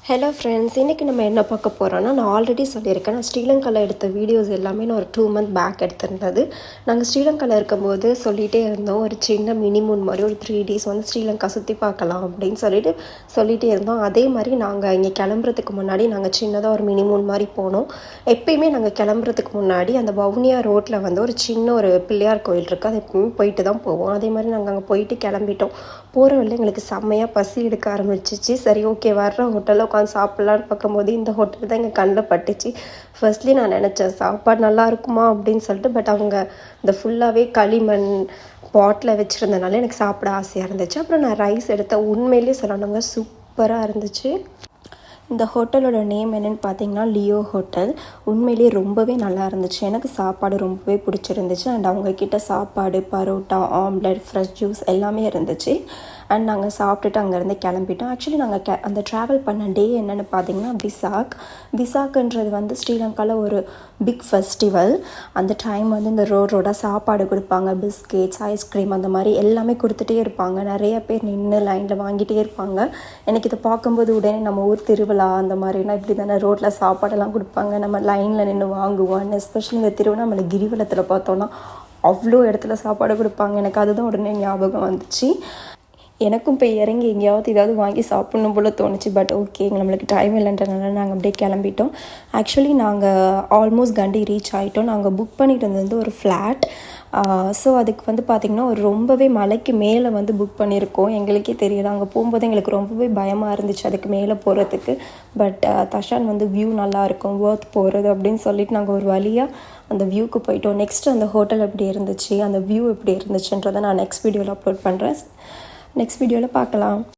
Hello friends, இன்றைக்கி நம்ம என்ன பார்க்க போகிறோன்னா, நான் ஆல்ரெடி சொல்லியிருக்கேன். நான் ஸ்ரீலங்காவில் எடுத்த வீடியோஸ் எல்லாமே நான் ஒரு 2 மந்த் பேக் எடுத்திருந்தது. நாங்கள் ஸ்ரீலங்காவில் இருக்கும்போது சொல்லிகிட்டே இருந்தோம், ஒரு சின்ன மினிமூன் மாதிரி ஒரு 3 டேஸ் வந்து ஸ்ரீலங்கா சுற்றி பார்க்கலாம் அப்படின்னு சொல்லிகிட்டே இருந்தோம். அதே மாதிரி நாங்கள் இங்கே கிளம்புறதுக்கு முன்னாடி நாங்கள் சின்னதாக ஒரு மினிமூன் மாதிரி போனோம். எப்பயுமே நாங்கள் கிளம்புறதுக்கு முன்னாடி அந்த வவுனியா ரோட்டில் வந்து ஒரு சின்ன ஒரு பிள்ளையார் கோயில் இருக்குது, அது எப்பவுமே போயிட்டு தான் போவோம். அதே மாதிரி நாங்கள் அங்கே போயிட்டு கிளம்பிட்டோம். போகிற வழியில் எங்களுக்கு செம்மையாக பசி எடுக்க ஆரம்பிச்சிச்சு. சரி, ஓகே, வர்ற ஹோட்டலில் உட்காந்து சாப்பிட்லான்னு பார்க்கும்போது இந்த ஹோட்டல் தான் எங்கள் கண்ணில் பட்டுச்சு. ஃபர்ஸ்ட்லி நான் நினச்சேன் சாப்பாடு நல்லா இருக்குமா அப்படின்னு சொல்லிட்டு. பட் அவங்க இந்த ஃபுல்லாகவே களிமண் பாட்டில் வச்சுருந்தனால எனக்கு சாப்பிட ஆசையாக இருந்துச்சு. அப்புறம் நான் ரைஸ் எடுத்தேன். உண்மையிலேயே சொல்லணுங்க, சூப்பராக இருந்துச்சு. இந்த ஹோட்டலோட நேம் என்னென்னு பார்த்தீங்கன்னா லியோ ஹோட்டல். உண்மையிலேயே ரொம்பவே நல்லா இருந்துச்சு. எனக்கு சாப்பாடு ரொம்பவே பிடிச்சிருந்துச்சு. அண்ட் அவங்கக்கிட்ட சாப்பாடு, பரோட்டா, ஆம்லெட், ஃப்ரெஷ் ஜூஸ் எல்லாமே இருந்துச்சு. அண்ட் நாங்கள் சாப்பிட்டுட்டு அங்கேருந்து கிளம்பிட்டோம். ஆக்சுவலி நாங்கள் அந்த ட்ராவல் பண்ண டே என்னென்னு பார்த்தீங்கன்னா விசாக்ன்றது வந்து ஸ்ரீலங்காவில் ஒரு பிக் ஃபெஸ்டிவல். அந்த டைம் வந்து இந்த ரோடாக சாப்பாடு கொடுப்பாங்க, பிஸ்கெட்ஸ், ஐஸ்கிரீம், அந்த மாதிரி எல்லாமே கொடுத்துட்டே இருப்பாங்க. நிறைய பேர் நின்று லைனில் வாங்கிட்டே இருப்பாங்க. எனக்கு இதை பார்க்கும்போது உடனே நம்ம ஊர் திருவிழா அந்த மாதிரினா இப்படி தானே ரோட்டில் சாப்பாடெல்லாம் கொடுப்பாங்க, நம்ம லைனில் நின்று வாங்குவோம். எஸ்பெஷலி இந்த திருவண்ணாமலை கிரிவலத்தில் பார்த்தோன்னா அவ்வளோ இடத்துல சாப்பாடு கொடுப்பாங்க. எனக்கு அதுதான் உடனே ஞாபகம் வந்துச்சு. எனக்கும் போய் இறங்கி எங்கேயாவது ஏதாவது வாங்கி சாப்பிட்ணும் போல் தோணுச்சு. பட் ஓகே, நம்மளுக்கு டைம் இல்லைன்றனால நாங்கள் அப்படியே கிளம்பிட்டோம். ஆக்சுவலி நாங்கள் ஆல்மோஸ்ட் கண்டி ரீச் ஆகிட்டோம். நாங்கள் புக் பண்ணிட்டு இருந்தது ஒரு ஃப்ளாட். ஸோ அதுக்கு வந்து பார்த்திங்கன்னா ஒரு ரொம்பவே மலைக்கு மேலே வந்து புக் பண்ணியிருக்கோம். எங்களுக்கே தெரியல, அங்கே போகும்போது எங்களுக்கு ரொம்பவே பயமாக இருந்துச்சு அதுக்கு மேலே போகிறதுக்கு. பட் தஷான் வந்து வியூ நல்லாயிருக்கும், ஒர்த் போகிறது அப்படின்னு சொல்லிட்டு நாங்கள் ஒரு வழியாக அந்த வியூக்கு போயிட்டோம். நெக்ஸ்ட் அந்த ஹோட்டல் எப்படி இருந்துச்சு, அந்த வியூ எப்படி இருந்துச்சுன்றதை நான் நெக்ஸ்ட் வீடியோவில் அப்லோட் பண்ணுறேன். நெக்ஸ்ட் வீடியோவில் பார்க்கலாம்.